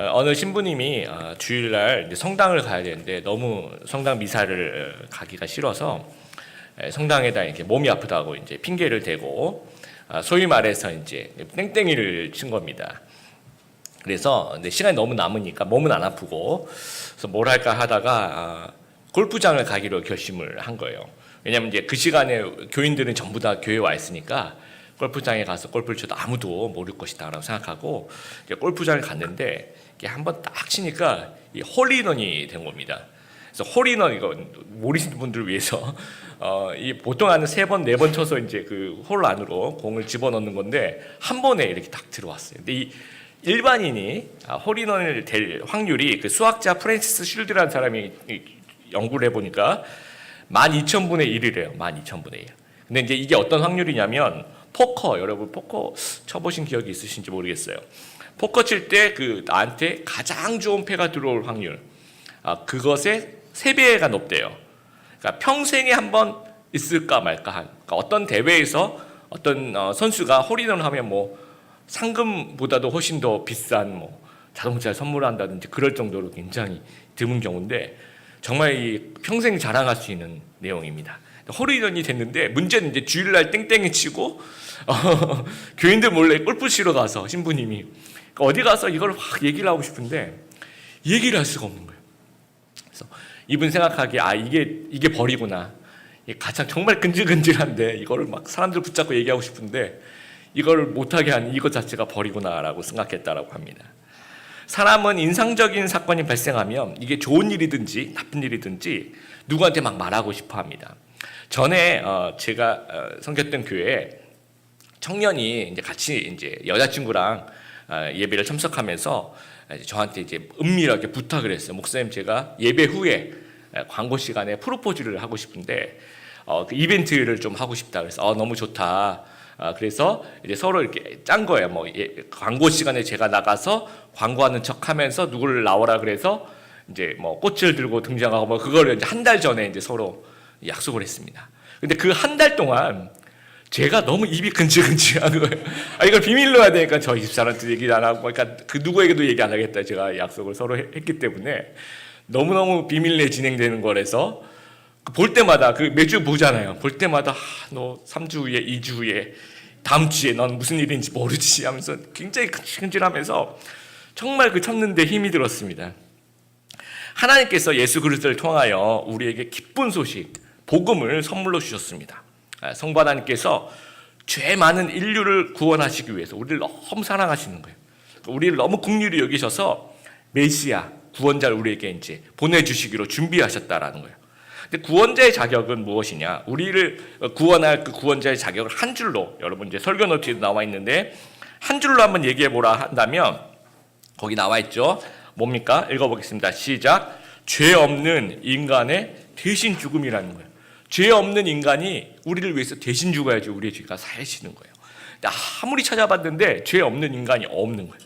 어느 신부님이 주일날 이제 성당을 가야 되는데 너무 성당 미사를 가기가 싫어서 성당에다 이렇게 몸이 아프다고 이제 핑계를 대고 소위 말해서 이제 땡땡이를 친 겁니다. 그래서 시간이 너무 남으니까 몸은 안 아프고 그래서 뭘 할까 하다가 골프장을 가기로 결심을 한 거예요. 왜냐하면 이제 그 시간에 교인들은 전부 다 교회에 와 있으니까 골프장에 가서 골프를 쳐도 아무도 모를 것이다라고 생각하고 골프장을 갔는데 한번 딱 치니까 이 홀인원이 된 겁니다. 그래서 홀인원 이거 모르시는 분들을 위해서 이 보통 한 3번, 4번 쳐서 이제 그 홀 안으로 공을 집어넣는 건데 한 번에 이렇게 딱 들어왔어요. 근데 이 일반인이 홀인원을 될 확률이 그 수학자 프랜시스 슐드라는 사람이 연구를 해보니까 12,000분의 1이래요. 12,000분의 1. 근데 이제 이게 어떤 확률이냐면 포커, 여러분 포커 쳐보신 기억이 있으신지 모르겠어요. 포커 칠 때 그 나한테 가장 좋은 패가 들어올 확률, 그것의 3배가 높대요. 그러니까 평생에 한번 있을까 말까 한. 그러니까 어떤 대회에서 어떤 선수가 홀인원을 하면 뭐 상금보다도 훨씬 더 비싼 뭐 자동차를 선물한다든지 그럴 정도로 굉장히 드문 경우인데 정말 이 평생 자랑할 수 있는 내용입니다. 홀인원이 됐는데 문제는 이제 주일날 땡땡이 치고 교인들 몰래 골프 치러 가서 신부님이 그러니까 어디 가서 이걸 확 얘기를 하고 싶은데 얘기를 할 수가 없는 거예요. 그래서 이분 생각하기에 이게 벌이구나. 가장 정말 근질근질한데 이거를 막 사람들 붙잡고 얘기하고 싶은데 이걸 못하게 한 이것 자체가 벌이구나라고 생각했다라고 합니다. 사람은 인상적인 사건이 발생하면 이게 좋은 일이든지 나쁜 일이든지 누구한테 막 말하고 싶어 합니다. 전에 제가 섬겼던 교회에 청년이 이제 같이 이제 여자친구랑 예배를 참석하면서 저한테 이제 은밀하게 부탁을 했어요. 목사님, 제가 예배 후에 광고 시간에 프로포즈를 하고 싶은데 그 이벤트를 좀 하고 싶다. 그래서 너무 좋다. 그래서 이제 서로 이렇게 짠 거예요. 뭐 광고 시간에 제가 나가서 광고하는 척하면서 누구를 나오라 그래서 이제 뭐 꽃을 들고 등장하고 뭐 그걸 이제 한 달 전에 이제 서로 약속을 했습니다. 근데 그 한 달 동안 제가 너무 입이 근질근질한 거예요. 이걸 비밀로 해야 되니까 저희 집사람한테 얘기 안 하고, 그러니까 그 누구에게도 얘기 안 하겠다. 제가 약속을 서로 했기 때문에 너무너무 비밀리에 진행되는 거라서 볼 때마다 그 매주 보잖아요. 볼 때마다 너 3주 후에 2주 후에 다음 주에 넌 무슨 일인지 모르지 하면서 굉장히 근질근질하면서 정말 그 참는데 힘이 들었습니다. 하나님께서 예수 그리스도를 통하여 우리에게 기쁜 소식, 복음을 선물로 주셨습니다. 성부 하나님께서 죄 많은 인류를 구원하시기 위해서 우리를 너무 사랑하시는 거예요. 우리를 너무 긍휼히 여기셔서 메시아, 구원자를 우리에게 이제 보내주시기로 준비하셨다라는 거예요. 근데 구원자의 자격은 무엇이냐? 우리를 구원할 그 구원자의 자격을 한 줄로, 여러분 이제 설교 노트에 나와 있는데 한 줄로 한번 얘기해 보라 한다면 거기 나와 있죠. 뭡니까? 읽어보겠습니다. 시작. 죄 없는 인간의 대신 죽음이라는 거예요. 죄 없는 인간이 우리를 위해서 대신 죽어야지 우리의 죄가 사해지는 거예요. 근데 아무리 찾아봤는데 죄 없는 인간이 없는 거예요.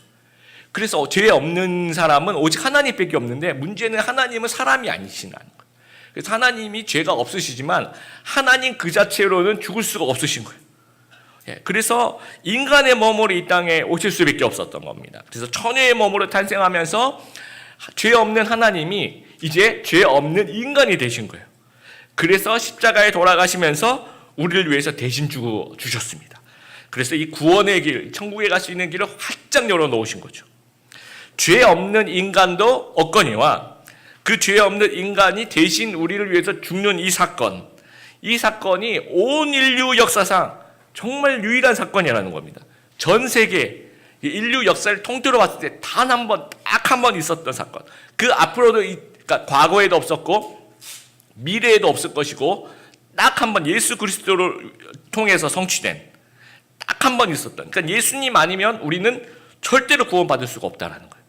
그래서 죄 없는 사람은 오직 하나님밖에 없는데 문제는 하나님은 사람이 아니시라는 거예요. 그래서 하나님이 죄가 없으시지만 하나님 그 자체로는 죽을 수가 없으신 거예요. 그래서 인간의 몸으로 이 땅에 오실 수밖에 없었던 겁니다. 그래서 천의 몸으로 탄생하면서 죄 없는 하나님이 이제 죄 없는 인간이 되신 거예요. 그래서 십자가에 돌아가시면서 우리를 위해서 대신 주셨습니다. 그래서 이 구원의 길, 천국에 갈 수 있는 길을 활짝 열어놓으신 거죠. 죄 없는 인간도 없거니와 그 죄 없는 인간이 대신 우리를 위해서 죽는 이 사건이 온 인류 역사상 정말 유일한 사건이라는 겁니다. 전 세계 인류 역사를 통틀어 봤을 때 단 한 번, 딱 한 번 있었던 사건. 그 앞으로도 그러니까 과거에도 없었고 미래에도 없을 것이고 딱 한 번 예수 그리스도를 통해서 성취된 딱 한 번 있었던. 그러니까 예수님 아니면 우리는 절대로 구원받을 수가 없다라는 거예요.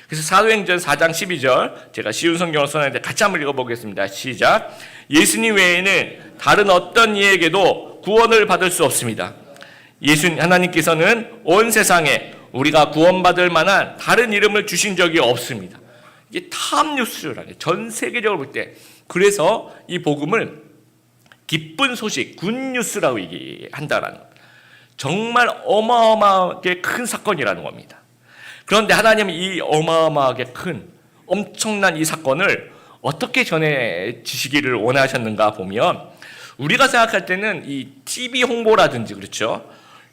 그래서 사도행전 4장 12절 제가 쉬운 성경을 써놨는데 같이 한번 읽어보겠습니다. 시작. 예수님 외에는 다른 어떤 이에게도 구원을 받을 수 없습니다. 하나님께서는 온 세상에 우리가 구원받을 만한 다른 이름을 주신 적이 없습니다. 이게 탑뉴스라는 전 세계적으로 볼 때 그래서 이 복음을 기쁜 소식, 굿뉴스라고 얘기한다라는 정말 어마어마하게 큰 사건이라는 겁니다. 그런데 하나님은 이 어마어마하게 큰 엄청난 이 사건을 어떻게 전해지시기를 원하셨는가 보면, 우리가 생각할 때는 이 TV 홍보라든지, 그렇죠,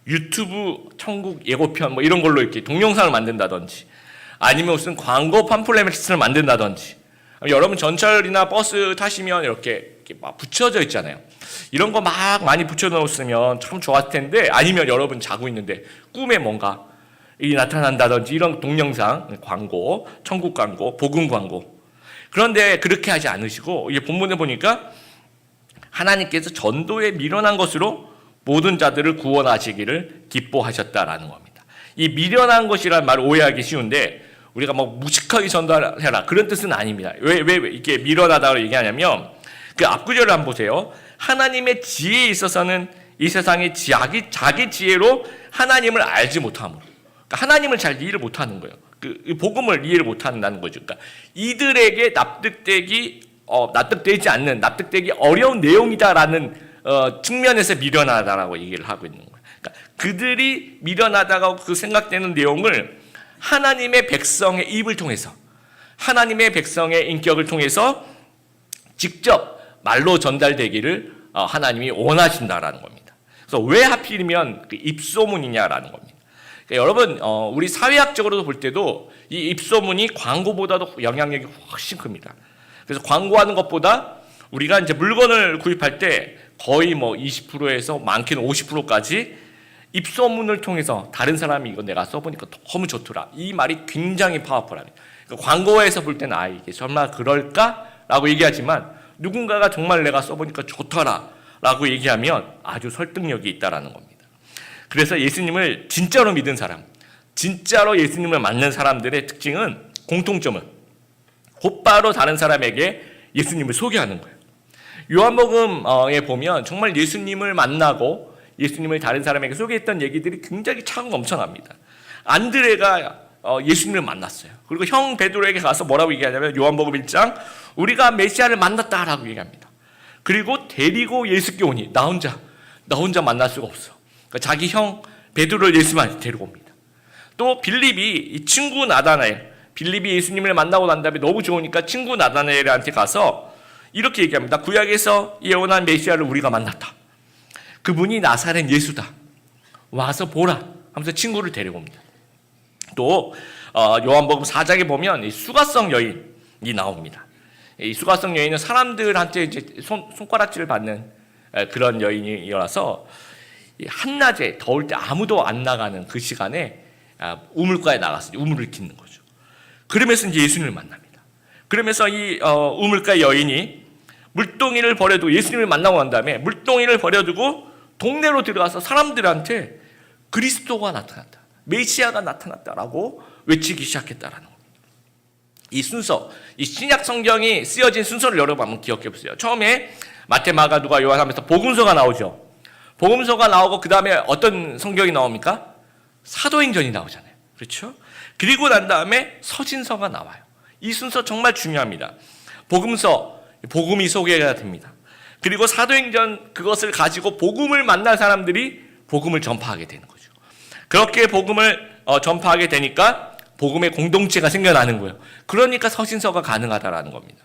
유튜브 천국 예고편 뭐 이런 걸로 이렇게 동영상을 만든다든지, 아니면 무슨 광고 팜플렛을 만든다든지, 여러분 전철이나 버스 타시면 이렇게 막 붙여져 있잖아요. 이런 거 막 많이 붙여놓았으면 참 좋았을 텐데, 아니면 여러분 자고 있는데 꿈에 뭔가 이 나타난다든지, 이런 동영상 광고, 천국 광고, 복음 광고. 그런데 그렇게 하지 않으시고, 이게 본문에 보니까 하나님께서 전도에 미련한 것으로 모든 자들을 구원하시기를 기뻐하셨다라는 겁니다. 이 미련한 것이라는 말을 오해하기 쉬운데, 우리가 뭐 무식하게 전도해라 그런 뜻은 아닙니다. 왜 이렇게 미련하다고 얘기하냐면, 그 앞구절을 한번 보세요. 하나님의 지혜에 있어서는 이 세상의 자기 지혜로 하나님을 알지 못함으로, 그러니까 하나님을 잘 이해를 못하는 거예요. 그 복음을 이해를 못한다는 거죠. 그러니까 이들에게 납득되지 않는, 납득되기 어려운 내용이다라는 측면에서 미련하다라고 얘기를 하고 있는 거예요. 그러니까 그들이 미련하다고 그 생각되는 내용을 하나님의 백성의 입을 통해서, 하나님의 백성의 인격을 통해서 직접 말로 전달되기를 하나님이 원하신다라는 겁니다. 그래서 왜 하필이면 그 입소문이냐라는 겁니다. 그러니까 여러분, 우리 사회학적으로도 볼 때도 이 입소문이 광고보다도 영향력이 훨씬 큽니다. 그래서 광고하는 것보다 우리가 이제 물건을 구입할 때 거의 뭐 20%에서 많게는 50%까지 입소문을 통해서 다른 사람이 이거 내가 써보니까 너무 좋더라, 이 말이 굉장히 파워풀하네. 그러니까 광고에서 볼 때는 이게 정말 그럴까라고 얘기하지만, 누군가가 정말 내가 써보니까 좋더라라고 얘기하면 아주 설득력이 있다라는 겁니다. 그래서 예수님을 진짜로 믿은 사람, 진짜로 예수님을 만난 사람들의 특징은, 공통점은 곧바로 다른 사람에게 예수님을 소개하는 거예요. 요한복음에 보면 정말 예수님을 만나고 예수님을 다른 사람에게 소개했던 얘기들이 굉장히 참 엄청납니다. 안드레가 예수님을 만났어요. 그리고 형 베드로에게 가서 뭐라고 얘기하냐면, 요한복음 1장 우리가 메시아를 만났다라고 얘기합니다. 그리고 데리고 예수께 오니 나 혼자 만날 수가 없어. 그러니까 자기 형 베드로를 예수님한테 데리고 옵니다. 또 빌립이 이 친구 나다나엘, 빌립이 예수님을 만나고 난 다음에 너무 좋으니까 친구 나다나엘한테 가서 이렇게 얘기합니다. 구약에서 예언한 메시아를 우리가 만났다. 그분이 나사렛 예수다. 와서 보라 하면서 친구를 데려옵니다. 또 요한복음 4장에 보면 이 수가성 여인이 나옵니다. 이 수가성 여인은 사람들한테 이제 손가락질을 받는 그런 여인이라서 한낮에 더울 때 아무도 안 나가는 그 시간에 우물가에 나가서 우물을 깃는 거죠. 그러면서 이제 예수님을 만납니다. 그러면서 이 우물가 여인이 물동이를 버려두고, 예수님을 만나고 난 다음에 물동이를 버려두고 동네로 들어가서 사람들한테 그리스도가 나타났다, 메시아가 나타났다라고 외치기 시작했다라는 겁니다. 이 순서, 이 신약 성경이 쓰여진 순서를 여러분 한번 기억해 보세요. 처음에 마태, 마가, 누가, 요한 하면서 복음서가 나오죠. 복음서가 나오고 그 다음에 어떤 성경이 나옵니까? 사도행전이 나오잖아요. 그렇죠? 그리고 난 다음에 서신서가 나와요. 이 순서 정말 중요합니다. 복음서, 복음이 소개가 됩니다. 그리고 사도행전, 그것을 가지고 복음을 만난 사람들이 복음을 전파하게 되는 거죠. 그렇게 복음을 전파하게 되니까 복음의 공동체가 생겨나는 거예요. 그러니까 서신서가 가능하다라는 겁니다.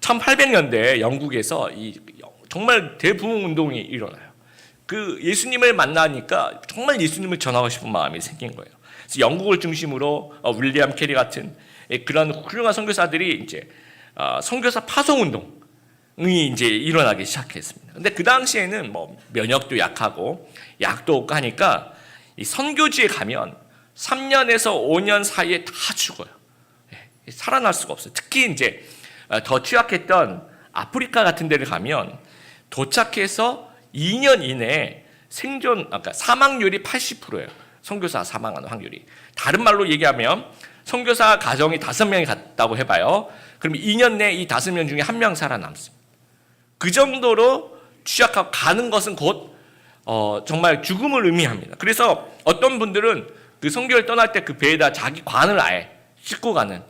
1800년대 영국에서 정말 대부흥 운동이 일어나요. 그 예수님을 만나니까 정말 예수님을 전하고 싶은 마음이 생긴 거예요. 그래서 영국을 중심으로 윌리엄 캐리 같은 그런 훌륭한 선교사들이 이제 선교사 파송 운동이 이제 일어나기 시작했습니다. 근데 그 당시에는 뭐 면역도 약하고 약도 없고 하니까 이 선교지에 가면 3년에서 5년 사이에 다 죽어요. 살아날 수가 없어요. 특히 이제 더 취약했던 아프리카 같은 데를 가면 도착해서 2년 이내에 그러니까 사망률이 80%예요. 선교사 사망하는 확률이. 다른 말로 얘기하면 선교사 가정이 5명이 갔다고 해봐요. 그럼 2년 내에 이 5명 중에 1명 살아남습니다. 그 정도로 취약하고 가는 것은 곧 정말 죽음을 의미합니다. 그래서 어떤 분들은 그 선교를 떠날 때 그 배에다 자기 관을 아예 싣고 가는,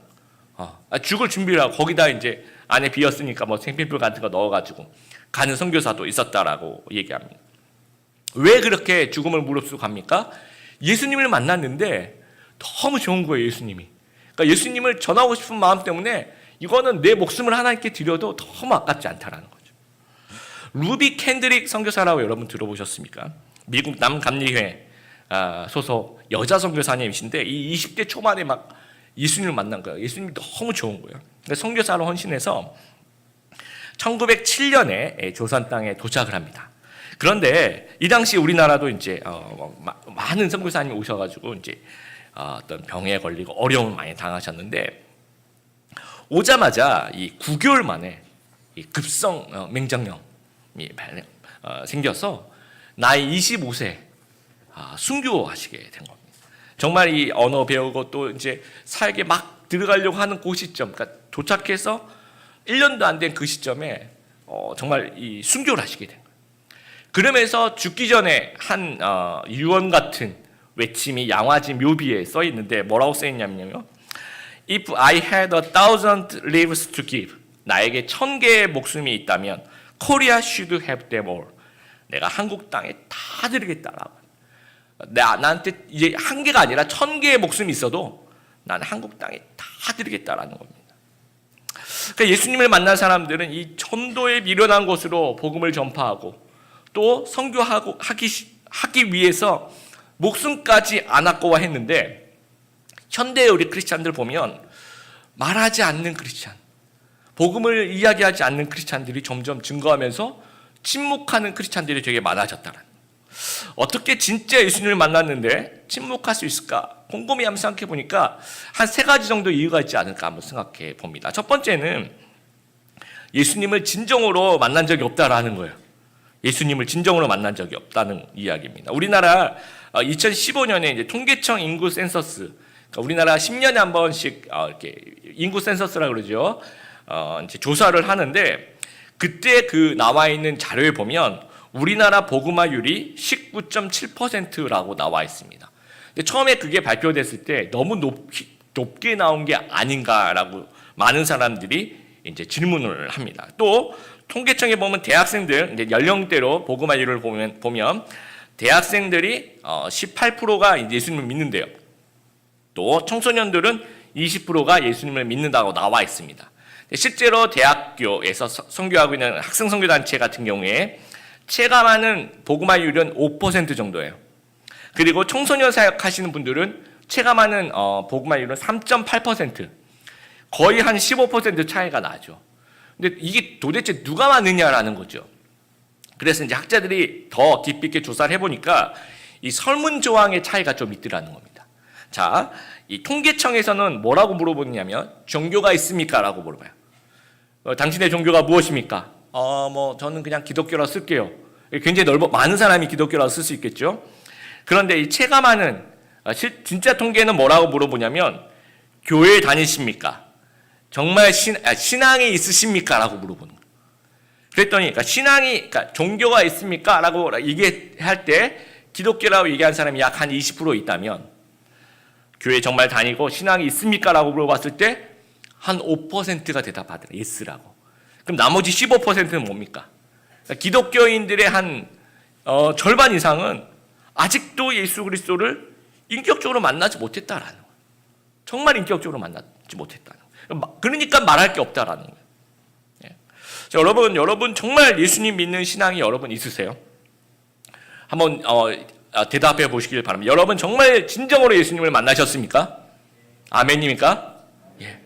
죽을 준비를 하고 거기다 이제 안에 비었으니까 뭐 생필품 같은 거 넣어가지고 가는 선교사도 있었다라고 얘기합니다. 왜 그렇게 죽음을 무릅쓰고 갑니까? 예수님을 만났는데 너무 좋은 거예요, 예수님이. 그러니까 예수님을 전하고 싶은 마음 때문에 이거는 내 목숨을 하나님께 드려도 너무 아깝지 않다라는 거죠. 루비 캔드릭 선교사라고 여러분 들어보셨습니까? 미국 남감리회 소속 여자 선교사님이신데 이 20대 초반에 막 예수님을 만난 거예요. 예수님이 너무 좋은 거예요. 선교사로 헌신해서 1907년에 조선 땅에 도착을 합니다. 그런데 이 당시 우리나라도 이제 많은 선교사님이 오셔가지고 이제 어떤 병에 걸리고 어려움을 많이 당하셨는데 오자마자 이 9개월 만에 이 급성 맹장염이 생겨서 나이 25세 순교하시게 된 겁니다. 정말 이 언어 배우고 또 이제 사역에 막 들어가려고 하는 그 시점, 그러니까 도착해서 1년도 안 된 그 시점에 정말 이 순교를 하시게 된 거예요. 그러면서 죽기 전에 한 유언 같은 외침이 양화지 묘비에 써 있는데 뭐라고 써 있냐면요. If I had 1,000 lives to give, 나에게 1,000개의 목숨이 있다면 Korea should have them all. 내가 한국 땅에 다 드리겠다라고. 나한테 이제 한 개가 아니라 1,000개의 목숨이 있어도 나는 한국 땅에 다 드리겠다라는 겁니다. 그러니까 예수님을 만난 사람들은 이 전도에 미련한 곳으로 복음을 전파하고 또 선교하기 위해서 목숨까지 안 아까워했는데 현대의 우리 크리스찬들 보면 말하지 않는 크리스찬, 복음을 이야기하지 않는 크리스찬들이 점점 증가하면서 침묵하는 크리스찬들이 되게 많아졌다는. 어떻게 진짜 예수님을 만났는데 침묵할 수 있을까? 곰곰이 한번 생각해 보니까 한 3가지 정도 이유가 있지 않을까 한번 생각해 봅니다. 첫 번째는 예수님을 진정으로 만난 적이 없다라는 거예요. 예수님을 진정으로 만난 적이 없다는 이야기입니다. 우리나라 2015년에 이제 통계청 인구 센서스, 그러니까 우리나라 10년에 한 번씩 이렇게 인구 센서스라고 그러죠. 이제 조사를 하는데 그때 그 나와 있는 자료에 보면 우리나라 복음화율이 19.7%라고 나와 있습니다. 근데 처음에 그게 발표됐을 때 너무 높게 나온 게 아닌가라고 많은 사람들이 이제 질문을 합니다. 또 통계청에 보면 대학생들 이제 연령대로 복음화율을 보면 대학생들이 18%가 예수님을 믿는데요. 또 청소년들은 20%가 예수님을 믿는다고 나와 있습니다. 실제로 대학교에서 선교하고 있는 학생 선교단체 같은 경우에 체감하는 복음화율은 5% 정도예요. 그리고 청소년 사역하시는 분들은 체감하는 복음화율은 3.8%, 거의 한 15% 차이가 나죠. 근데 이게 도대체 누가 맞느냐라는 거죠. 그래서 이제 학자들이 더 깊이 있게 조사를 해보니까 이 설문조항의 차이가 좀 있더라는 겁니다. 자, 이 통계청에서는 뭐라고 물어보냐면 종교가 있습니까? 라고 물어봐요. 당신의 종교가 무엇입니까? 저는 그냥 기독교라 쓸게요. 굉장히 많은 사람이 기독교라 쓸 수 있겠죠. 그런데 이 체감하는 진짜 통계는 뭐라고 물어보냐면 교회에 다니십니까? 정말 신앙이 있으십니까? 라고 물어보는 거예요. 그랬더니 그러니까 종교가 있습니까? 라고 얘기할 때 기독교라고 얘기한 사람이 약 한 20% 있다면 교회 정말 다니고 신앙이 있습니까? 라고 물어봤을 때 한 5%가 대답하더라. 예스라고. 그럼 나머지 15%는 뭡니까? 그러니까 기독교인들의 한 절반 이상은 아직도 예수 그리스도를 인격적으로 만나지 못했다라는 거예요. 정말 인격적으로 만나지 못했다는 거예요. 그러니까 말할 게 없다라는 거예요. 예. 자, 여러분 정말 예수님 믿는 신앙이 여러분 있으세요? 한번 대답해 보시길 바랍니다. 여러분 정말 진정으로 예수님을 만나셨습니까? 아멘입니까? 예.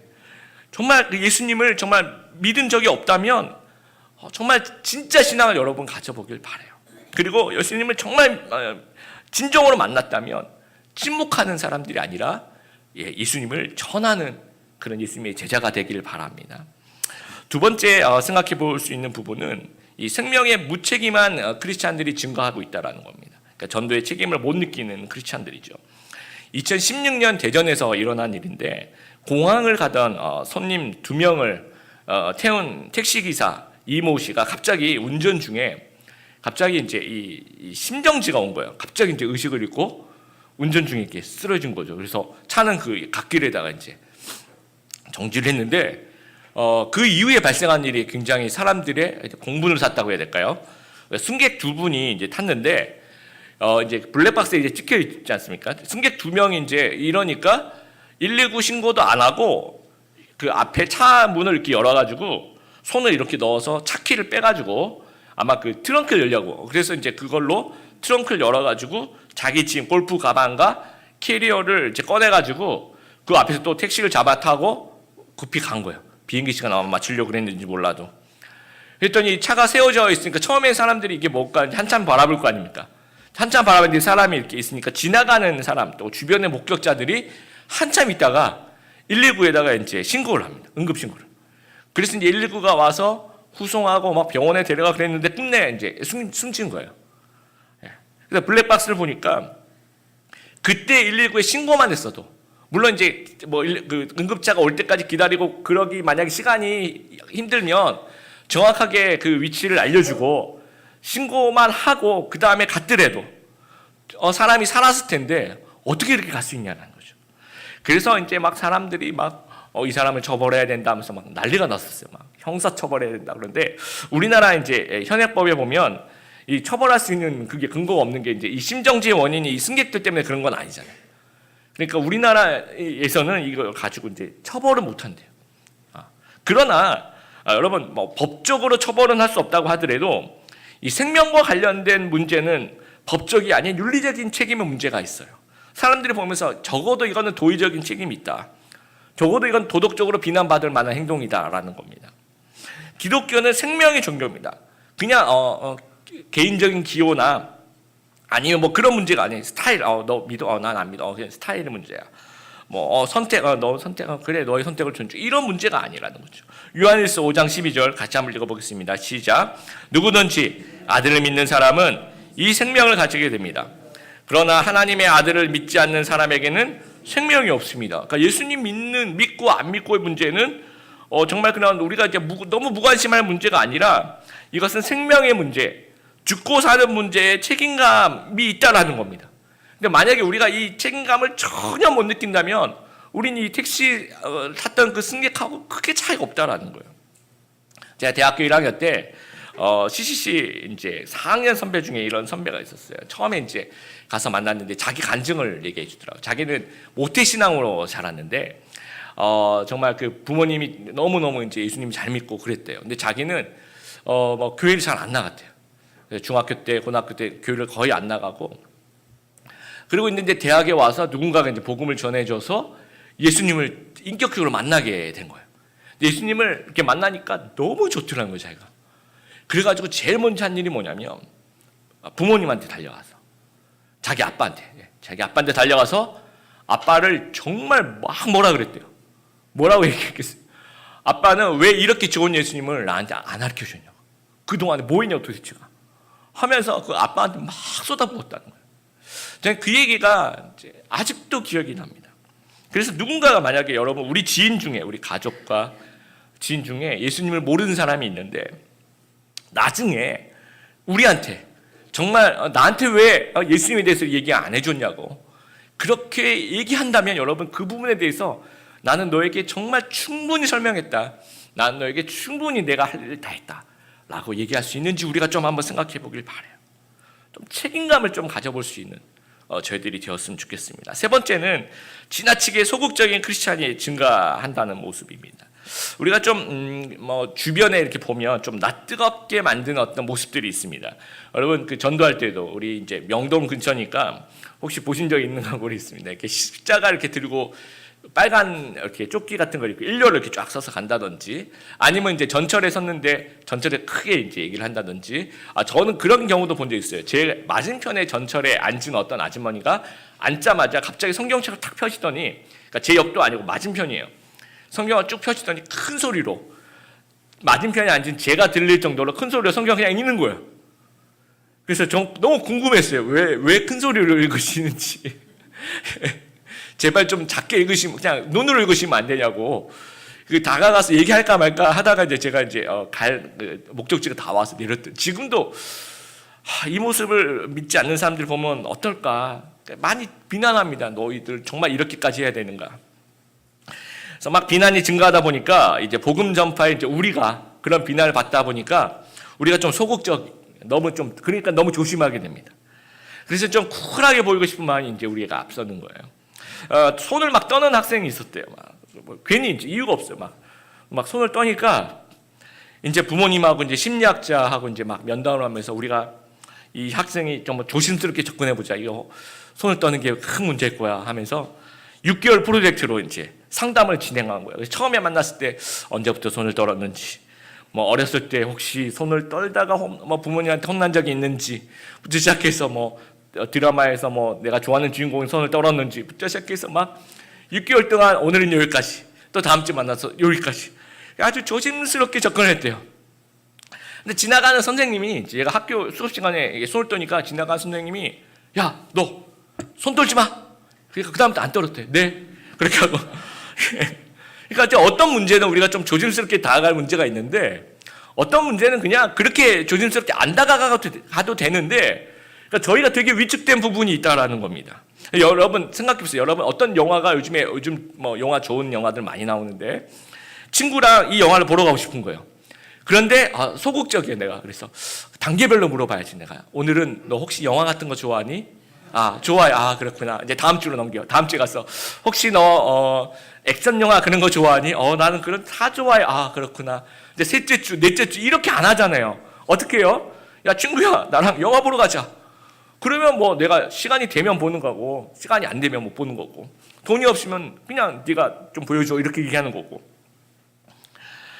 정말 예수님을 정말 믿은 적이 없다면 정말 진짜 신앙을 여러분 가져보길 바라요. 그리고 예수님을 정말 진정으로 만났다면 침묵하는 사람들이 아니라 예수님을 전하는 그런 예수님의 제자가 되기를 바랍니다. 두 번째 생각해 볼 수 있는 부분은 이 생명에 무책임한 크리스찬들이 증가하고 있다는 겁니다. 그러니까 전도의 책임을 못 느끼는 크리스찬들이죠. 2016년 대전에서 일어난 일인데 공항을 가던 손님 2명을 태운 택시기사 이모 씨가 갑자기 운전 중에 갑자기 이제 이 심정지가 온 거예요. 갑자기 이제 의식을 잃고 운전 중에 이렇게 쓰러진 거죠. 그래서 차는 그 갓길에다가 이제 정지를 했는데 그 이후에 발생한 일이 굉장히 사람들의 공분을 샀다고 해야 될까요? 승객 2분이 이제 탔는데 이제 블랙박스에 이제 찍혀 있지 않습니까? 승객 2명이 이제 이러니까 119 신고도 안 하고 그 앞에 차 문을 이렇게 열어가지고 손을 이렇게 넣어서 차 키를 빼가지고 아마 그 트렁크를 열려고, 그래서 이제 그걸로 트렁크를 열어가지고 자기 짐 골프 가방과 캐리어를 이제 꺼내가지고 그 앞에서 또 택시를 잡아 타고 급히 간 거예요. 비행기 시간 아마 맞추려고 그랬는지 몰라도. 그랬더니 차가 세워져 있으니까 처음에 사람들이 이게 뭘까 한참 바라볼 거 아닙니까? 한참 바라봤는데 사람이 이렇게 있으니까 지나가는 사람 또 주변의 목격자들이 한참 있다가 119에다가 이제 신고를 합니다. 응급 신고를. 그래서 이제 119가 와서 후송하고 막 병원에 데려가 그랬는데 끝내 이제 숨진 거예요. 그래서 블랙박스를 보니까 그때 119에 신고만 했어도, 물론 이제 뭐 그 응급차가 올 때까지 기다리고 그러기 만약에 시간이 힘들면 정확하게 그 위치를 알려주고 신고만 하고 그 다음에 갔더라도 사람이 살았을 텐데 어떻게 이렇게 갈 수 있냐는 거죠. 그래서 이제 막 사람들이 막 이 사람을 처벌해야 된다면서 막 난리가 났었어요. 막 형사 처벌해야 된다. 그런데 우리나라 이제 현행법에 보면 이 처벌할 수 있는 그게 근거가 없는 게 이제 이 심정지의 원인이 이 승객들 때문에 그런 건 아니잖아요. 그러니까 우리나라에서는 이걸 가지고 이제 처벌을 못 한대요. 그러나 여러분 뭐 법적으로 처벌은 할 수 없다고 하더라도 이 생명과 관련된 문제는 법적이 아닌 윤리적인 책임의 문제가 있어요. 사람들이 보면서 적어도 이거는 도의적인 책임이 있다. 적어도 이건 도덕적으로 비난받을 만한 행동이다라는 겁니다. 기독교는 생명의 종교입니다. 그냥 개인적인 기호나 아니면 뭐 그런 문제가 아니에요. 스타일, 너 믿어, 난 안 믿어, 그냥 스타일의 문제야. 뭐 선택, 너 선택, 그래 너의 선택을 존중. 이런 문제가 아니라는 거죠. 요한일서 5장 12절 같이 한번 읽어보겠습니다. 시작. 누구든지 아들을 믿는 사람은 이 생명을 가지게 됩니다. 그러나 하나님의 아들을 믿지 않는 사람에게는 생명이 없습니다. 그러니까 예수님 믿고 안 믿고의 문제는 정말 그냥 우리가 이제 너무 무관심할 문제가 아니라 이것은 생명의 문제, 죽고 사는 문제에 책임감이 있다라는 겁니다. 근데 만약에 우리가 이 책임감을 전혀 못 느낀다면 우리는 이 택시 탔던 그 승객하고 크게 차이가 없다라는 거예요. 제가 대학교 1학년 때 CCC 이제 4학년 선배 중에 이런 선배가 있었어요. 처음에 이제 가서 만났는데 자기 간증을 얘기해 주더라고요. 자기는 모태 신앙으로 자랐는데 정말 그 부모님이 너무너무 이제 예수님 잘 믿고 그랬대요. 근데 자기는 뭐 교회를 잘 안 나갔대요. 중학교 때, 고등학교 때 교회를 거의 안 나가고, 그리고 이제 대학에 와서 누군가가 이제 복음을 전해줘서 예수님을 인격적으로 만나게 된 거예요. 예수님을 이렇게 만나니까 너무 좋더라는 거예요, 자기가. 그래가지고 제일 먼저 한 일이 뭐냐면 부모님한테 달려가서 자기 아빠한테 달려가서 아빠를 정말 막 뭐라 그랬대요. 뭐라고 얘기했겠어요? 아빠는 왜 이렇게 좋은 예수님을 나한테 안 가르쳐줬냐고. 그동안에 뭐 했냐고 도대체가. 하면서 그 아빠한테 막 쏟아부었다는 거예요. 저는 그 얘기가 이제 아직도 기억이 납니다. 그래서 누군가가 만약에 여러분 우리 지인 중에, 우리 가족과 지인 중에 예수님을 모르는 사람이 있는데 나중에 우리한테 정말 나한테 왜 예수님에 대해서 얘기 안 해줬냐고 그렇게 얘기한다면 여러분 그 부분에 대해서 나는 너에게 정말 충분히 설명했다. 나는 너에게 충분히 내가 할 일을 다 했다. 라고 얘기할 수 있는지 우리가 좀 한번 생각해 보길 바라요. 좀 책임감을 좀 가져볼 수 있는 저희들이 되었으면 좋겠습니다. 세 번째는 지나치게 소극적인 크리스찬이 증가한다는 모습입니다. 우리가 좀 뭐 주변에 이렇게 보면 좀 낯뜨겁게 만드는 어떤 모습들이 있습니다. 여러분 그 전도할 때도 우리 이제 명동 근처니까 혹시 보신 적 있는가 모르겠습니다. 이렇게 십자가 이렇게 들고 빨간 이렇게 조끼 같은 걸 입고 일렬로 이렇게 쫙 서서 간다든지, 아니면 이제 전철에 섰는데 전철에 크게 이제 얘기를 한다든지. 저는 그런 경우도 본 적 있어요. 제 맞은편에 전철에 앉은 어떤 아주머니가 앉자마자 갑자기 성경책을 탁 펴시더니, 그러니까 제 옆도 아니고 맞은편이에요. 성경을 쭉 펴시더니 큰 소리로, 맞은편에 앉은 제가 들릴 정도로 큰 소리로 성경 그냥 읽는 거예요. 그래서 너무 궁금했어요. 왜 큰 소리로 읽으시는지. 제발 좀 작게 읽으시면, 그냥 눈으로 읽으시면 안 되냐고. 다가가서 얘기할까 말까 하다가 이제 제가 이제 갈 목적지가 다 와서 내렸더니 지금도 이 모습을 믿지 않는 사람들 보면 어떨까 많이 비난합니다. 너희들 정말 이렇게까지 해야 되는가. 그래서 막 비난이 증가하다 보니까 이제 복음 전파에 이제 우리가 그런 비난을 받다 보니까 우리가 좀 소극적, 그러니까 너무 조심하게 됩니다. 그래서 좀 쿨하게 보이고 싶은 마음이 이제 우리 애가 앞서는 거예요. 손을 막 떠는 학생이 있었대요. 뭐 괜히 이제 이유가 없어요. 막 손을 떠니까 이제 부모님하고 이제 심리학자하고 이제 막 면담을 하면서 우리가 이 학생이 좀 조심스럽게 접근해 보자. 이거 손을 떠는 게 큰 문제일 거야 하면서 6개월 프로젝트로 이제 상담을 진행한 거예요. 처음에 만났을 때 언제부터 손을 떨었는지, 뭐 어렸을 때 혹시 손을 떨다가 뭐 부모님한테 혼난 적이 있는지부터 시작해서 뭐 드라마에서 뭐 내가 좋아하는 주인공이 손을 떨었는지부터 시작해서 막 6개월 동안 오늘은 여기까지, 또 다음 주에 만나서 여기까지 아주 조심스럽게 접근을 했대요. 근데 지나가는 선생님이, 얘가 학교 수업 시간에 손을 떠니까 지나가는 선생님이 야, 너 손 떨지 마. 그러니까 그 다음부터 안 떨었대. 네. 그렇게 하고. 그러니까 이제 어떤 문제는 우리가 좀 조심스럽게 다가갈 문제가 있는데, 어떤 문제는 그냥 그렇게 조심스럽게 안 다가가도 되는데, 그러니까 저희가 되게 위축된 부분이 있다라는 겁니다. 여러분 생각해보세요. 여러분 어떤 영화가 요즘 뭐 영화 좋은 영화들 많이 나오는데 친구랑 이 영화를 보러 가고 싶은 거예요. 그런데 소극적이에요 내가. 그래서 단계별로 물어봐야지 내가. 오늘은 너 혹시 영화 같은 거 좋아하니? 좋아해. 그렇구나. 이제 다음 주로 넘겨. 다음 주에 가서 혹시 너 액션 영화 그런 거 좋아하니? 나는 그런 다 좋아해. 그렇구나. 이제 셋째 주, 넷째 주 이렇게 안 하잖아요. 어떻게 해요? 야 친구야, 나랑 영화 보러 가자. 그러면 뭐 내가 시간이 되면 보는 거고, 시간이 안 되면 못 보는 거고, 돈이 없으면 그냥 네가 좀 보여줘 이렇게 얘기하는 거고.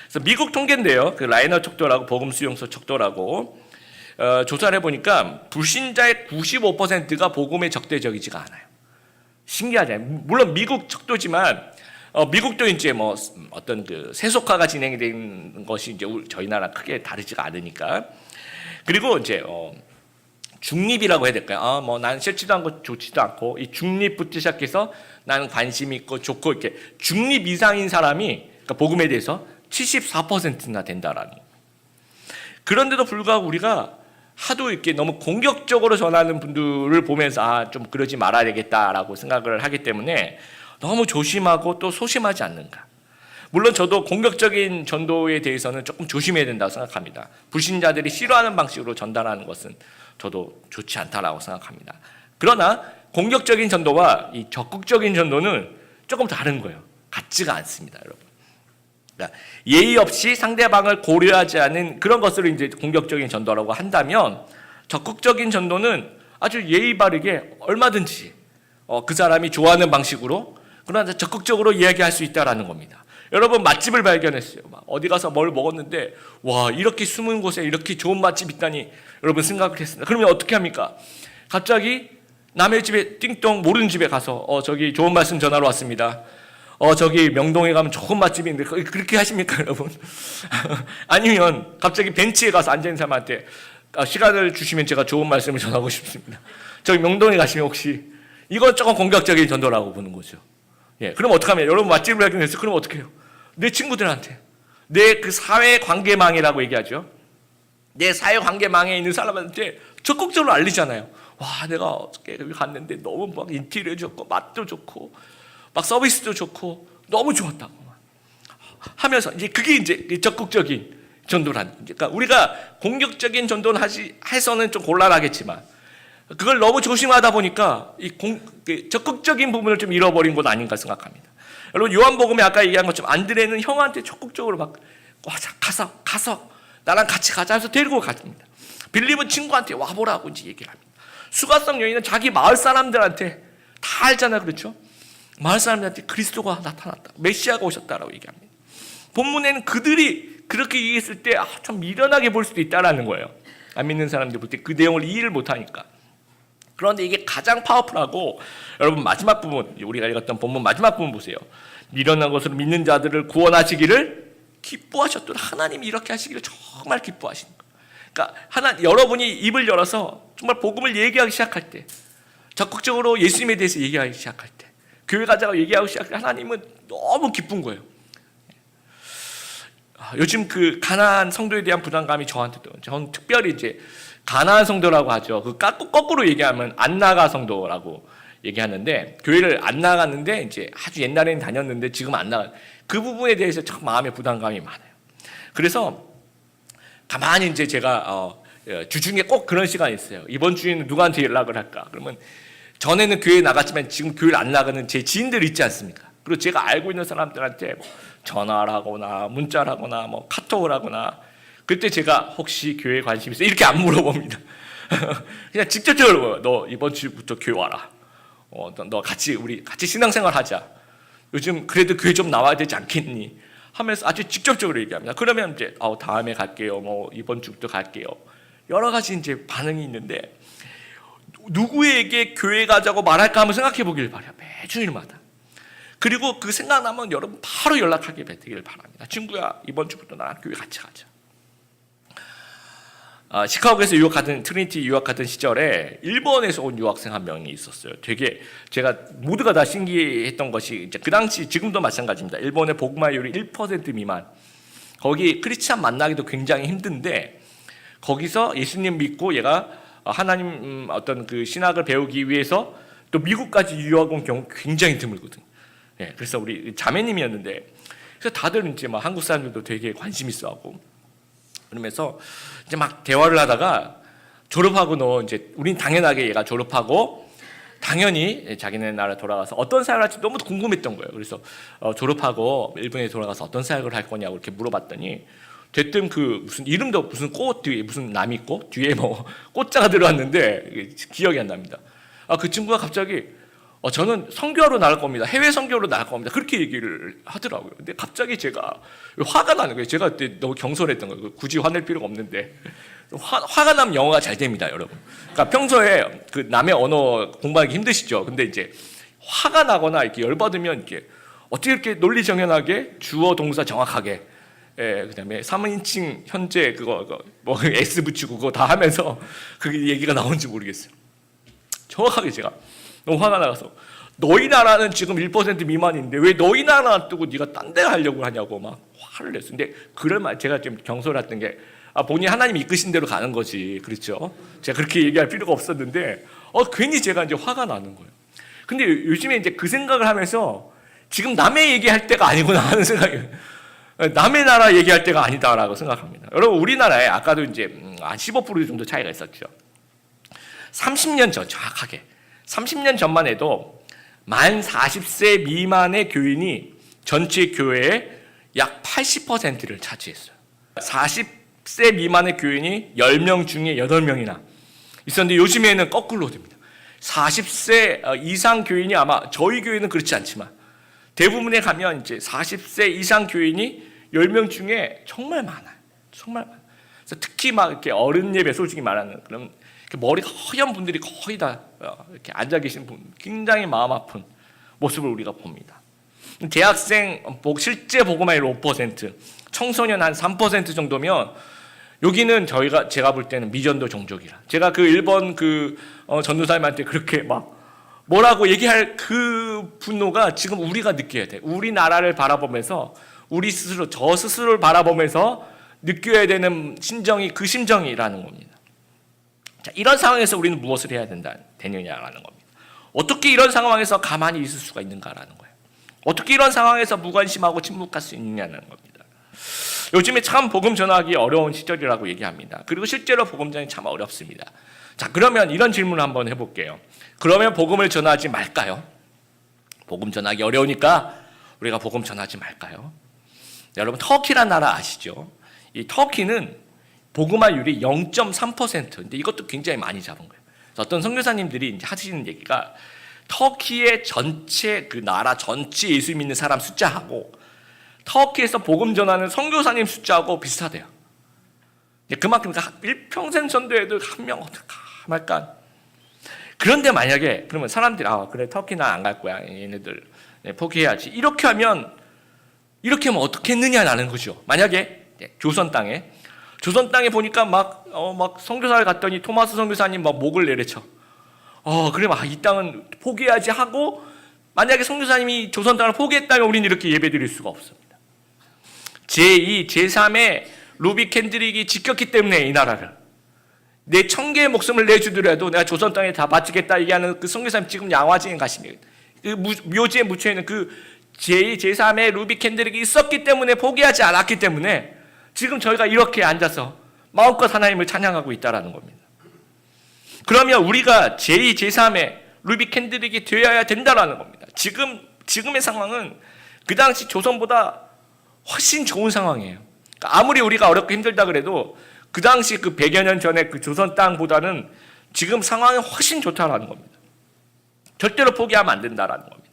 그래서 미국 통계인데요. 그 라이너 척도라고, 복음 수용소 척도라고 조사를 해보니까 불신자의 95%가 복음에 적대적이지가 않아요. 신기하잖아요. 물론 미국 척도지만 미국도 이제 뭐 어떤 그 세속화가 진행이 된 것이 이제 저희 나라 크게 다르지가 않으니까. 그리고 이제 중립이라고 해야 될까요? 뭐 나는 싫지도 않고 좋지도 않고, 이 중립부터 시작해서 나는 관심 있고 좋고, 이렇게 중립 이상인 사람이 그러니까 복음에 대해서 74%나 된다라는. 그런데도 불구하고 우리가 하도 이렇게 너무 공격적으로 전하는 분들을 보면서 좀 그러지 말아야 되겠다라고 생각을 하기 때문에 너무 조심하고 또 소심하지 않는가. 물론 저도 공격적인 전도에 대해서는 조금 조심해야 된다고 생각합니다. 불신자들이 싫어하는 방식으로 전달하는 것은 저도 좋지 않다라고 생각합니다. 그러나 공격적인 전도와 이 적극적인 전도는 조금 다른 거예요. 같지가 않습니다, 여러분. 그러니까 예의 없이 상대방을 고려하지 않은 그런 것을 이제 공격적인 전도라고 한다면, 적극적인 전도는 아주 예의 바르게 얼마든지 그 사람이 좋아하는 방식으로, 그러나 적극적으로 이야기할 수 있다라는 겁니다. 여러분 맛집을 발견했어요. 어디 가서 뭘 먹었는데 와, 이렇게 숨은 곳에 이렇게 좋은 맛집 있다니 여러분 생각을 했습니다. 그러면 어떻게 합니까? 갑자기 남의 집에 띵동 모르는 집에 가서 저기 좋은 말씀 전하러 왔습니다. 저기 명동에 가면 좋은 맛집인데 그렇게 하십니까 여러분? 아니면 갑자기 벤치에 가서 앉아있는 사람한테 시간을 주시면 제가 좋은 말씀을 전하고 싶습니다. 저기 명동에 가시면 혹시, 이건 조금 공격적인 전도라고 보는 거죠. 예, 그럼 어떻게 하면, 여러분 맛집을 발견했어요. 그럼 어떻게 해요? 내 친구들한테, 내 그 사회 관계망이라고 얘기하죠. 내 사회 관계망에 있는 사람한테 적극적으로 알리잖아요. 와, 내가 어저께 여기 갔는데 너무 막 인테리어 좋고 맛도 좋고 막 서비스도 좋고 너무 좋았다고 하면서, 이제 그게 이제 적극적인 전도란. 그러니까 우리가 공격적인 전도는 해서는 좀 곤란하겠지만, 그걸 너무 조심하다 보니까 적극적인 부분을 좀 잃어버린 것 아닌가 생각합니다. 여러분 요한복음에 아까 얘기한 것처럼 안드레는 형한테 적극적으로 막 가서 나랑 같이 가자 해서 데리고 갑니다. 빌립은 친구한테 와보라고 이제 얘기를 합니다. 수가성 여인은 자기 마을 사람들한테 다 알잖아요, 그렇죠? 마을 사람들한테 그리스도가 나타났다, 메시아가 오셨다라고 얘기합니다. 본문에는 그들이 그렇게 얘기했을 때 참 미련하게 볼 수도 있다라는 거예요. 안 믿는 사람들 볼 때 그 내용을 이해를 못하니까. 그런데 이게 가장 파워풀하고, 여러분 마지막 부분, 우리가 읽었던 본문 마지막 부분 보세요. 미련한 것으로 믿는 자들을 구원하시기를 기뻐하셨던 하나님이 이렇게 하시기를 정말 기뻐하시는 거예요. 그러니까 여러분이 입을 열어서 정말 복음을 얘기하기 시작할 때, 적극적으로 예수님에 대해서 얘기하기 시작할 때, 교회 가자고 얘기하기 시작할 때 하나님은 너무 기쁜 거예요. 요즘 그 가나안 성도에 대한 부담감이 저한테도, 저는 특별히 이제 가나안 성도라고 하죠. 그 거꾸로 얘기하면 안 나가 성도라고 얘기하는데, 교회를 안 나갔는데 이제 아주 옛날에는 다녔는데 지금 안 나가, 그 부분에 대해서 참 마음의 부담감이 많아요. 그래서 가만히 이제 제가 주중에 꼭 그런 시간이 있어요. 이번 주에는 누구한테 연락을 할까? 그러면 전에는 교회 나갔지만 지금 교회를 안 나가는 제 지인들 있지 않습니까? 그리고 제가 알고 있는 사람들한테 뭐 전화를 하거나 문자를 하거나 뭐 카톡을 하거나 그때 제가 혹시 교회에 관심 있어? 이렇게 안 물어봅니다. 그냥 직접적으로 물어봐요. 너 이번 주부터 교회 와라. 너 우리 같이 신앙생활 하자. 요즘 그래도 교회 좀 나와야 되지 않겠니? 하면서 아주 직접적으로 얘기합니다. 그러면 이제 다음에 갈게요. 뭐 이번 주부터 갈게요. 여러 가지 이제 반응이 있는데 누구에게 교회 가자고 말할까 한번 생각해 보길 바라요. 매주일마다. 그리고 그 생각나면 여러분 바로 연락하게 되기를 바랍니다. 친구야, 이번 주부터 나랑 교회 같이 가자. 시카고에서 유학하던 트리니티 유학하던 시절에 일본에서 온 유학생 한 명이 있었어요. 되게 제가 모두가 다 신기했던 것이 이제 그 당시 지금도 마찬가지입니다. 일본의 복마율이 1% 미만. 거기 크리스찬 만나기도 굉장히 힘든데 거기서 예수님 믿고 얘가 하나님 어떤 그 신학을 배우기 위해서 또 미국까지 유학 온 경우 굉장히 드물거든요. 예, 그래서 우리 자매님이었는데 그래서 다들 이제 막 한국 사람들도 되게 관심 있어하고 그러면서 이제 막 대화를 하다가 졸업하고 너 이제 우린 당연하게 얘가 졸업하고 당연히 자기네 나라 돌아가서 어떤 사역을 할지 너무 궁금했던 거예요. 그래서 졸업하고 일본에 돌아가서 어떤 사역을 할 거냐고 이렇게 물어봤더니 대뜸 그 무슨 이름도 무슨 꽃 뒤에 무슨 나미꽃 뒤에 뭐 꽃자가 들어왔는데 기억이 안 납니다. 그 친구가 갑자기 저는 선교하러 나갈 겁니다. 해외 선교로 나갈 겁니다. 그렇게 얘기를 하더라고요. 근데 갑자기 제가 화가 나는 거예요. 제가 그때 너무 경솔했던 거예요. 굳이 화낼 필요가 없는데 화가 나면 영어가 잘 됩니다, 여러분. 그러니까 평소에 그 남의 언어 공부하기 힘드시죠. 근데 이제 화가 나거나 이렇게 열받으면 이렇게 어떻게 이렇게 논리정연하게 주어 동사 정확하게 그다음에 3인칭 현재 그거 뭐 S 붙이고 그거 다 하면서 그 얘기가 나온지 모르겠어요. 정확하게 제가 너무 화가 나서 너희 나라는 지금 1% 미만인데 왜 너희 나라 두고 네가 딴 데 하려고 하냐고 막 화를 냈어요. 근데 그럴 말 제가 좀 경솔했던 게 본인이 하나님 이끄신 대로 가는 거지, 그렇죠? 제가 그렇게 얘기할 필요가 없었는데 괜히 제가 이제 화가 나는 거예요. 근데 요즘에 이제 그 생각을 하면서 지금 남의 얘기할 때가 아니구나 하는 생각이 남의 나라 얘기할 때가 아니다라고 생각합니다. 여러분 우리나라에 아까도 이제 한 15% 정도 차이가 있었죠. 30년 전 정확하게 30년 전만 해도 만 40세 미만의 교인이 전체 교회의 약 80%를 차지했어요. 40세 미만의 교인이 10명 중에 8명이나 있었는데 요즘에는 거꾸로 됩니다. 40세 이상 교인이 아마 저희 교회는 그렇지 않지만 대부분에 가면 이제 40세 이상 교인이 10명 중에 정말 많아요. 정말 많아요. 그래서 특히 막 이렇게 어른 예배 솔직히 말하는 그런 머리가 허연 분들이 거의 다 이렇게 앉아 계신 분, 굉장히 마음 아픈 모습을 우리가 봅니다. 대학생 실제 복음화율 5%, 청소년 한 3% 정도면 여기는 제가 볼 때는 미전도 종족이라. 제가 그 일본 전도사님한테 그렇게 막 뭐라고 얘기할 그 분노가 지금 우리가 느껴야 돼. 우리나라를 바라보면서 우리 스스로 저 스스로를 바라보면서 느껴야 되는 심정이 그 심정이라는 겁니다. 자, 이런 상황에서 우리는 무엇을 해야 되느냐라는 겁니다. 어떻게 이런 상황에서 가만히 있을 수가 있는가라는 거예요. 어떻게 이런 상황에서 무관심하고 침묵할 수 있느냐는 겁니다. 요즘에 참 복음 전하기 어려운 시절이라고 얘기합니다. 그리고 실제로 복음 전이 참 어렵습니다. 자, 그러면 이런 질문을 한번 해볼게요. 그러면 복음을 전하지 말까요? 복음 전하기 어려우니까 우리가 복음 전하지 말까요? 여러분 터키란 나라 아시죠? 이 터키는 복음화율이 0.3%인데 이것도 굉장히 많이 잡은 거예요. 어떤 선교사님들이 이제 하시는 얘기가 터키의 전체 그 나라 전체 예수 믿는 사람 숫자하고 터키에서 복음 전하는 선교사님 숫자하고 비슷하대요. 그만큼 일평생 전도해도 한 명 어떨까 말까. 그런데 만약에 그러면 사람들이 그래 터키 난 안 갈 거야 얘네들 포기해야지 이렇게 하면 어떻게 했느냐라는 거죠. 만약에 조선 땅에 보니까 막 선교사를 갔더니 토마스 선교사님 막 목을 내려쳐. 그러면 이 땅은 포기해야지 하고 만약에 선교사님이 조선 땅을 포기했다면 우리는 이렇게 예배드릴 수가 없습니다. 제2, 제3의 루비 캔드릭이 지켰기 때문에 이 나라를 내 1000개의 목숨을 내주더라도 내가 조선 땅에 다 바치겠다 얘기하는 그 선교사님 지금 양화지에 가십니다. 그 묘지에 묻혀있는 그 제2, 제3의 루비 캔드릭이 있었기 때문에 포기하지 않았기 때문에 지금 저희가 이렇게 앉아서 마음껏 하나님을 찬양하고 있다라는 겁니다. 그러면 우리가 제2, 제3의 루비 캔들릭이 되어야 된다라는 겁니다. 지금의 상황은 그 당시 조선보다 훨씬 좋은 상황이에요. 그러니까 아무리 우리가 어렵고 힘들다 그래도 그 당시 그 100여 년 전에 그 조선 땅보다는 지금 상황이 훨씬 좋다라는 겁니다. 절대로 포기하면 안 된다라는 겁니다.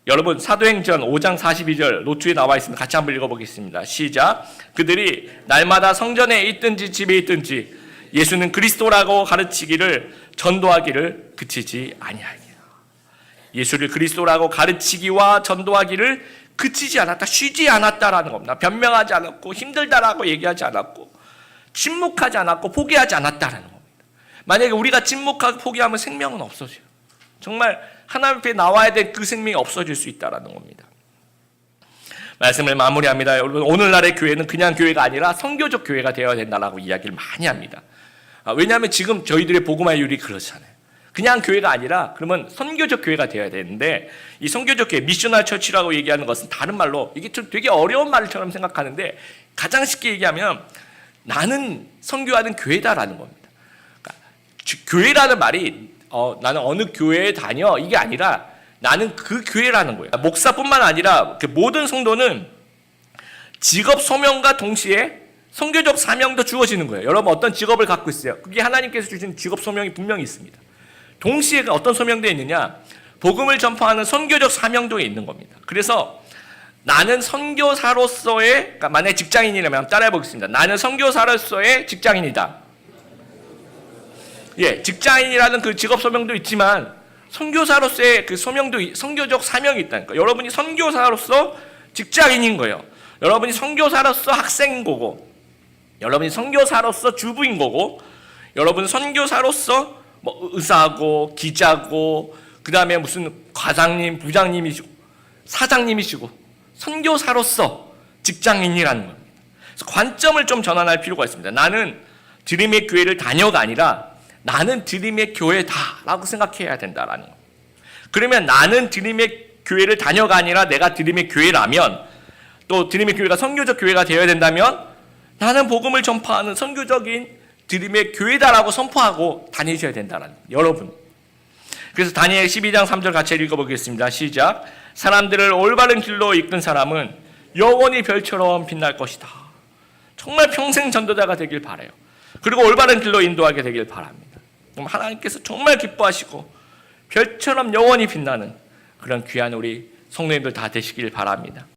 여러분 사도행전 5장 42절 노트에 나와 있습니다. 같이 한번 읽어보겠습니다. 시작. 그들이 날마다 성전에 있든지 집에 있든지 예수는 그리스도라고 가르치기를 전도하기를 그치지 아니하니라. 예수를 그리스도라고 가르치기와 전도하기를 그치지 않았다, 쉬지 않았다라는 겁니다. 변명하지 않았고 힘들다라고 얘기하지 않았고 침묵하지 않았고 포기하지 않았다라는 겁니다. 만약에 우리가 침묵하고 포기하면 생명은 없어져요. 정말 하나님 앞에 나와야 될 그 생명이 없어질 수 있다라는 겁니다. 말씀을 마무리합니다. 여러분, 오늘날의 교회는 그냥 교회가 아니라 선교적 교회가 되어야 된다라고 이야기를 많이 합니다. 왜냐하면 지금 저희들의 복음화율이 그렇잖아요. 그냥 교회가 아니라 그러면 선교적 교회가 되어야 되는데, 이 선교적 교회, 미셔널 처치라고 얘기하는 것은 다른 말로, 이게 좀 되게 어려운 말처럼 생각하는데 가장 쉽게 얘기하면 나는 선교하는 교회다라는 겁니다. 그러니까 교회라는 말이 나는 어느 교회에 다녀 이게 아니라 나는 그 교회라는 거예요. 목사뿐만 아니라 모든 성도는 직업 소명과 동시에 선교적 사명도 주어지는 거예요. 여러분 어떤 직업을 갖고 있어요. 그게 하나님께서 주신 직업 소명이 분명히 있습니다. 동시에 어떤 소명도 있느냐? 복음을 전파하는 선교적 사명도 있는 겁니다. 그래서 나는 선교사로서의, 그러니까 만약에 직장인이라면 따라해 보겠습니다. 나는 선교사로서의 직장인이다. 예, 직장인이라는 그 직업 소명도 있지만 선교사로서의 그 소명도, 선교적 사명이 있다니까. 여러분이 선교사로서 직장인인 거예요. 여러분이 선교사로서 학생인 거고, 여러분이 선교사로서 주부인 거고, 여러분 선교사로서 뭐 의사고 기자고 그 다음에 무슨 과장님, 부장님이시고 사장님이시고 선교사로서 직장인이라는 겁니다. 그래서 관점을 좀 전환할 필요가 있습니다. 나는 드림의 교회를 다녀가 아니라 나는 드림의 교회다라고 생각해야 된다라는 겁니다. 그러면 나는 드림의 교회를 다녀가 아니라 내가 드림의 교회라면, 또 드림의 교회가 선교적 교회가 되어야 된다면 나는 복음을 전파하는 선교적인 드림의 교회다라고 선포하고 다니셔야 된다는 거예요. 여러분. 그래서 다니엘 12장 3절 같이 읽어보겠습니다. 시작. 사람들을 올바른 길로 이끈 사람은 영원히 별처럼 빛날 것이다. 정말 평생 전도자가 되길 바라요. 그리고 올바른 길로 인도하게 되길 바랍니다. 그럼 하나님께서 정말 기뻐하시고 별처럼 영원히 빛나는 그런 귀한 우리 성도님들 다 되시길 바랍니다.